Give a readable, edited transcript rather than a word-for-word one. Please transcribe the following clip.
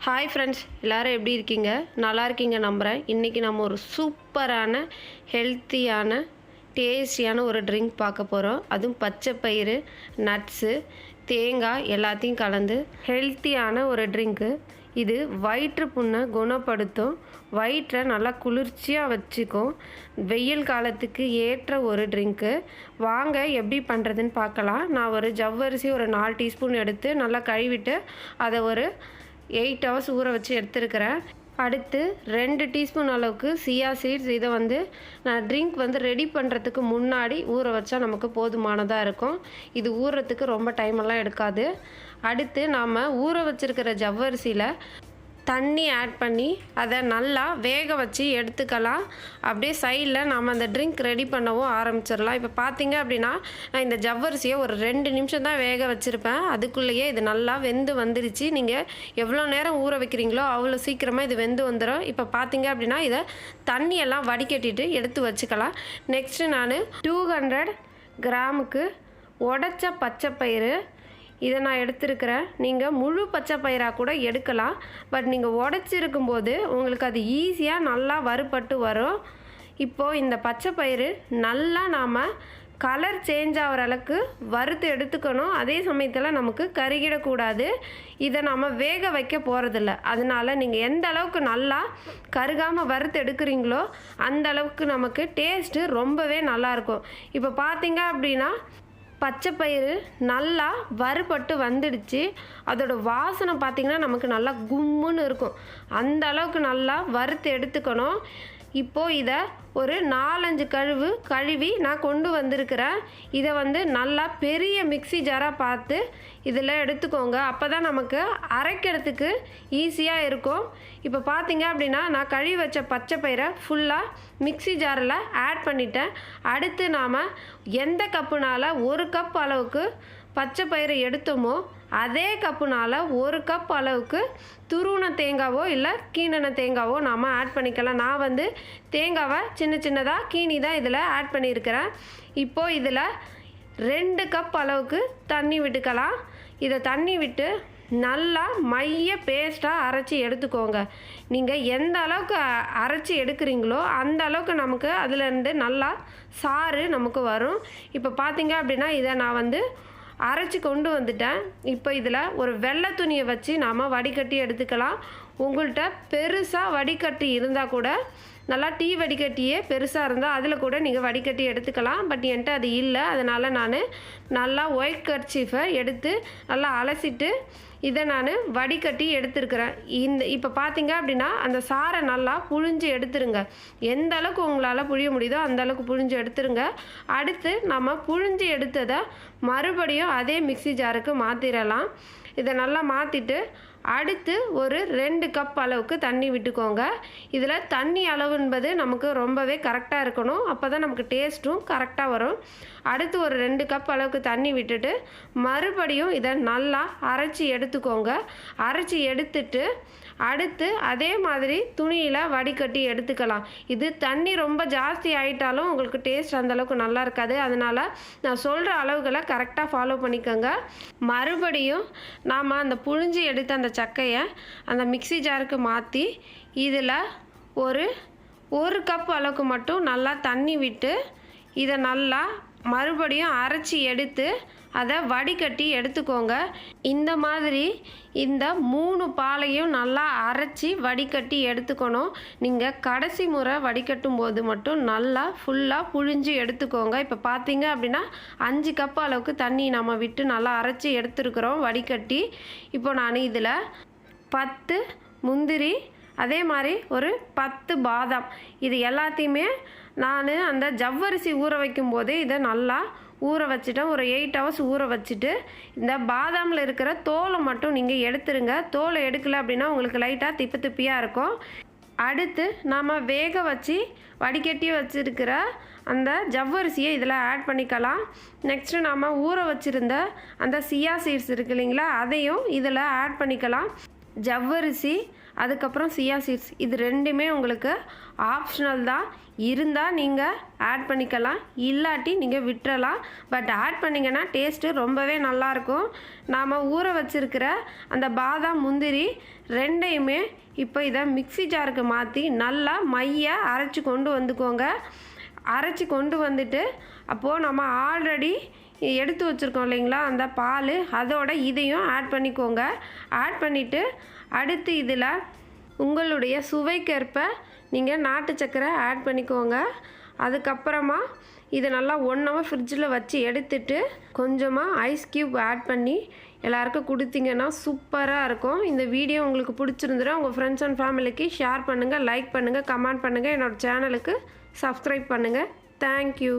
Hi friends, எல்லோரும் எப்படி இருக்கீங்க? நல்லா இருக்கீங்க நம்புகிறேன். இன்றைக்கி நம்ம ஒரு சூப்பரான ஹெல்த்தியான டேஸ்டியான ஒரு ட்ரிங்க் பார்க்க போகிறோம். அதுவும் பச்சை பயிறு, நட்ஸு, தேங்காய் எல்லாத்தையும் கலந்து ஹெல்த்தியான ஒரு ட்ரிங்க்கு. இது வயிற்று புண்ணை குணப்படுத்தும், வயிற்றை நல்லா குளிர்ச்சியாக வச்சுக்கும். வெயில் காலத்துக்கு ஏற்ற ஒரு ட்ரிங்க்கு. வாங்க எப்படி பண்ணுறதுன்னு பார்க்கலாம். நான் ஒரு ஜவ்வரிசி ஒரு 4 டீஸ்பூன் எடுத்து நல்லா கழுவிட்டு அதை ஒரு 8 ஹவர்ஸ் ஊற வச்சு எடுத்துருக்கிறேன். அடுத்து 2 டீஸ்பூன் அளவுக்கு சியா சீட்ஸ். இதை நான் ட்ரிங்க் ரெடி பண்ணுறதுக்கு முன்னாடி ஊற வச்சா நமக்கு போதுமானதாக இருக்கும். இது ஊறுறதுக்கு ரொம்ப டைமெல்லாம் எடுக்காது. அடுத்து நாம் ஊற வச்சுருக்கிற ஜவ்வரிசியில் தண்ணி ஆட் பண்ணி அதை நல்லா வேக வச்சு எடுத்துக்கலாம். அப்படியே சைடில் நாம் அந்த ட்ரிங்க் ரெடி பண்ணவும் ஆரம்பிச்சிடலாம். இப்போ பார்த்தீங்க அப்படின்னா நான் இந்த ஜவ்வரிசியை ஒரு 2 நிமிஷம் தான் வேக வச்சுருப்பேன். அதுக்குள்ளேயே இது நல்லா வெந்து வந்துடுச்சு. நீங்கள் எவ்வளோ நேரம் ஊற வைக்கிறீங்களோ அவ்வளோ சீக்கிரமாக இது வெந்து வந்துடும். இப்போ பார்த்தீங்க அப்படின்னா இதை தண்ணியெல்லாம் வடிகட்டிட்டு எடுத்து வச்சுக்கலாம். நெக்ஸ்ட்டு நான் 200 கிராமுக்கு உடைச்ச பச்சை பயிறு இதை நான் எடுத்துருக்கிறேன். நீங்கள் முழு பச்சை பயிராக கூட எடுக்கலாம். பட் நீங்கள் உடச்சிருக்கும்போது உங்களுக்கு அது ஈஸியாக நல்லா வறுபட்டு வரும். இப்போது இந்த பச்சை பயிறு நல்லா நாம் கலர் சேஞ்ச் ஆகிற அளவுக்கு வறுத்து எடுத்துக்கணும். அதே சமயத்தில் நமக்கு கருகிடக்கூடாது. இதை நம்ம வேக வைக்க போகிறதில்ல. அதனால் நீங்கள் எந்த அளவுக்கு நல்லா கருகாமல் வறுத்து எடுக்கிறீங்களோ அந்த அளவுக்கு நமக்கு டேஸ்ட்டு ரொம்பவே நல்லாயிருக்கும். இப்போ பார்த்தீங்க அப்படின்னா பச்சை பயிறு நல்லா வறுபட்டு வந்துடுச்சு. அதோட வாசனை பார்த்திங்கன்னா நமக்கு நல்லா கும்முன்னு இருக்கும். அந்த அளவுக்கு நல்லா வறுத்து எடுத்துக்கணும். இப்போது இதை ஒரு 4-5 கழுவி நான் கொண்டு வந்திருக்கிறேன். இதை நல்லா பெரிய மிக்ஸி ஜாராக பார்த்து இதில் எடுத்துக்கோங்க. அப்போ தான் நமக்கு அரைக்கிறதுக்கு ஈஸியாக இருக்கும். இப்போ பார்த்தீங்க அப்படின்னா நான் கழுவி வச்ச பச்சை பயிரை ஃபுல்லாக மிக்ஸி ஜாரில் ஆட் பண்ணிட்டேன். அடுத்து நாம் எந்த கப்புனால் 1 கப் அளவுக்கு பச்சை பயிரை எடுத்தோமோ அதே கப்புனால் 1 கப் அளவுக்கு துருவன தேங்காவோ இல்லை கீணின தேங்காவோ நாம் ஆட் பண்ணிக்கலாம். நான் தேங்காவை சின்ன சின்னதாக கீனி தான் இதில் ஆட் பண்ணியிருக்கிறேன். இப்போது இதில் 2 கப் அளவுக்கு தண்ணி விட்டுக்கலாம். இதை தண்ணி விட்டு நல்லா மைய பேஸ்ட்டாக அரைச்சி எடுத்துக்கோங்க. நீங்கள் எந்த அளவுக்கு அரைச்சி எடுக்கிறீங்களோ அந்த அளவுக்கு நமக்கு அதிலேருந்து நல்லா சாறு நமக்கு வரும். இப்போ பார்த்தீங்க அப்படின்னா இதை நான் அரைச்சி கொண்டு வந்துட்டேன். இப்போ இதில் ஒரு வெள்ளை துணியை வச்சு நாம் வடிகட்டி எடுத்துக்கலாம். உங்கள்கிட்ட பெருசாக வடிகட்டி இருந்தால் கூட நல்லா டீ வடிகட்டியே பெருசாக இருந்தால் அதில் கூட நீங்கள் வடிகட்டி எடுத்துக்கலாம். பட் என்கிட்ட அது இல்லை. அதனால் நான் நல்லா ஒயிட் கர்ச்சீஃபை எடுத்து நல்லா அலசிட்டு இதை நான் வடிகட்டி எடுத்துருக்கிறேன். இப்போ பார்த்தீங்க அப்படின்னா அந்த சாரை நல்லா புழிஞ்சு எடுத்துருங்க. எந்த அளவுக்கு உங்களால் புழிய முடியுதோ அந்த அளவுக்கு புழிஞ்சு எடுத்துருங்க. அடுத்து நம்ம புழிஞ்சு எடுத்ததை மறுபடியும் அதே மிக்ஸி ஜாருக்கு மாற்றிடலாம். இதை நல்லா மாற்றிட்டு அடுத்து ஒரு 2 கப் அளவுக்கு தண்ணி விட்டுக்கோங்க. இதில் தண்ணி அளவு என்பது நமக்கு ரொம்பவே கரெக்டாக இருக்கணும். அப்போ தான் நமக்கு டேஸ்ட்டும் கரெக்டாக வரும். அடுத்து ஒரு 2 கப் அளவுக்கு தண்ணி விட்டுட்டு மறுபடியும் இதை நல்லா அரைச்சி எடுத்துக்கோங்க. அரைச்சி எடுத்துட்டு அடுத்து அதே மாதிரி துணியில் வடிகட்டி எடுத்துக்கலாம். இது தண்ணி ரொம்ப ஜாஸ்தி ஆகிட்டாலும் உங்களுக்கு டேஸ்ட் அந்தளவுக்கு நல்லா இருக்காது. அதனால் நான் சொல்கிற அளவுகளை கரெக்டாக ஃபாலோ பண்ணிக்கோங்க. மறுபடியும் நாம் அந்த புழிஞ்சி எடுத்த அந்த சக்கையை அந்த மிக்ஸி ஜாருக்கு மாற்றி இதில் ஒரு கப் அளவுக்கு மட்டும் நல்லா தண்ணி விட்டு இதை நல்லா மறுபடியும் அரைச்சி எடுத்து அதை வடிகட்டி எடுத்துக்கோங்க. இந்த மாதிரி இந்த 3 பாலையும் நல்லா அரைச்சி வடிகட்டி எடுத்துக்கணும். நீங்கள் கடைசி முறை வடிகட்டும் போது மட்டும் நல்லா ஃபுல்லாக புழிஞ்சு எடுத்துக்கோங்க. இப்போ பார்த்தீங்க அப்படின்னா 5 கப் அளவுக்கு தண்ணி நம்ம விட்டு நல்லா அரைச்சி எடுத்துருக்குறோம் வடிகட்டி. இப்போ நான் இதில் 10 முந்திரி, அதே மாதிரி ஒரு 10 பாதாம், இது எல்லாத்தையுமே நான் அந்த ஜவ்வரிசி ஊற வைக்கும் போதே இதை நல்லா ஊற வச்சுட்டேன். ஒரு 8 ஹவர்ஸ் ஊற வச்சுட்டு இந்த பாதாமில் இருக்கிற தோலை மட்டும் நீங்கள் எடுத்துருங்க. தோலை எடுக்கலை அப்படின்னா உங்களுக்கு லைட்டாக திப்பியாக இருக்கும். அடுத்து நாம் வேக வச்சு வடிகட்டி வச்சுருக்கிற அந்த ஜவ்வரிசியை இதில் ஆட் பண்ணிக்கலாம். நெக்ஸ்ட்டு நாம் ஊற வச்சுருந்த அந்த சியா சீட்ஸ் இருக்கு இல்லைங்களா, அதையும் இதில் ஆட் பண்ணிக்கலாம். ஜவ்வரிசி, அதுக்கப்புறம் சியா சீட்ஸ், இது ரெண்டுமே உங்களுக்கு ஆப்ஷனல் தான். இருந்தால் நீங்கள் ஆட் பண்ணிக்கலாம், இல்லாட்டி நீங்கள் விட்டுறலாம். பட் ஆட் பண்ணிங்கன்னா டேஸ்ட்டு ரொம்பவே நல்லாயிருக்கும். நாம் ஊற வச்சுருக்கிற அந்த பாதாம், முந்திரி ரெண்டையுமே இப்போ இதை மிக்ஸி ஜாருக்கு மாற்றி நல்லா மைய அரைச்சி கொண்டு வந்துக்கோங்க. அரைச்சி கொண்டு வந்துட்டு அப்போது நம்ம ஆல்ரெடி எடுத்து வச்சுருக்கோம் இல்லைங்களா அந்த பால், அதோட இதையும் ஆட் பண்ணிக்கோங்க. ஆட் பண்ணிவிட்டு அடுத்து இதில் உங்களுடைய சுவைக்கேற்ப நீங்கள் நாட்டு சர்க்கரை ஆட் பண்ணிக்கோங்க. அதுக்கப்புறமா இதை நல்லா 1 hour ஃப்ரிட்ஜில் வச்சு எடுத்துட்டு கொஞ்சமாக ஐஸ் க்யூப் ஆட் பண்ணி எல்லாருக்கும் கொடுத்தீங்கன்னா சூப்பராக இருக்கும். இந்த வீடியோ உங்களுக்கு பிடிச்சிருந்துடும், உங்கள் ஃப்ரெண்ட்ஸ் அண்ட் ஃபேமிலிக்கு ஷேர் பண்ணுங்கள், லைக் பண்ணுங்கள், கமெண்ட் பண்ணுங்கள், என்னோடய சேனலுக்கு சப்ஸ்கிரைப் பண்ணுங்கள். தேங்க்யூ.